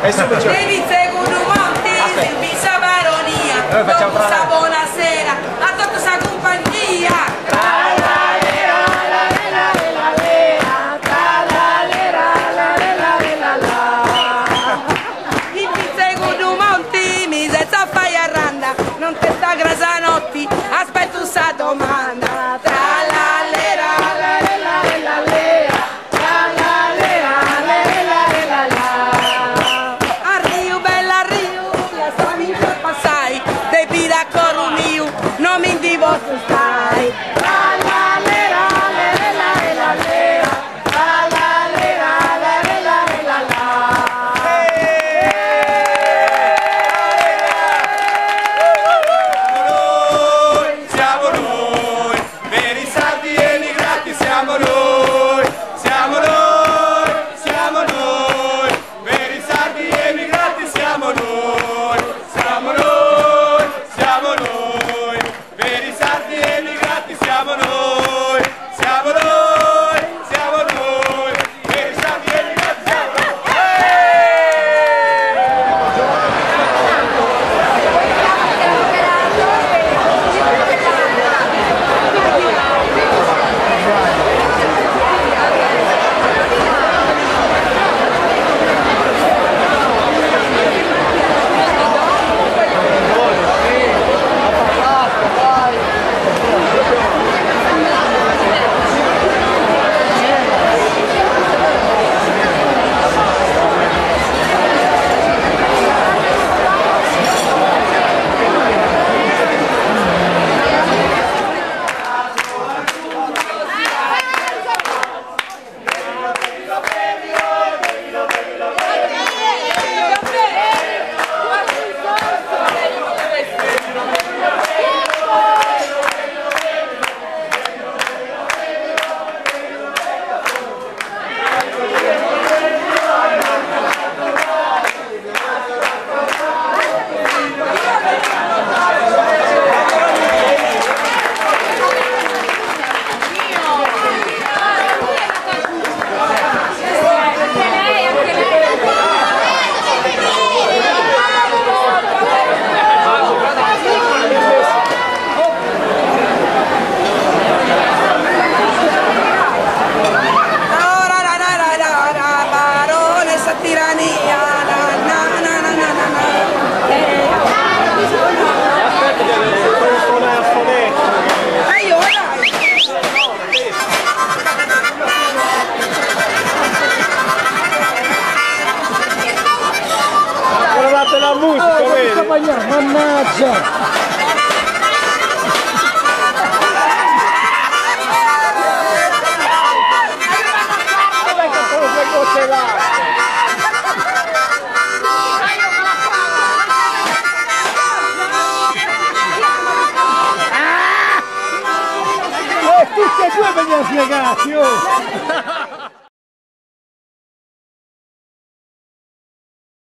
Devi seguire un monte, visa baronia, non sa buonasera, a tutta questa compagnia. Non te sta grasa notti, aspetto sa domanda. Tra la lera, la lera, la lera, la lera, la la. Arrivo, bella arrivo, la sami per passai, te pida con mio, non mi divorzio stai. La la lera, la lera, la lera, la lera, la la. La musica, vedi? Mannaggia! Tutti e due vengono spiegati, oh!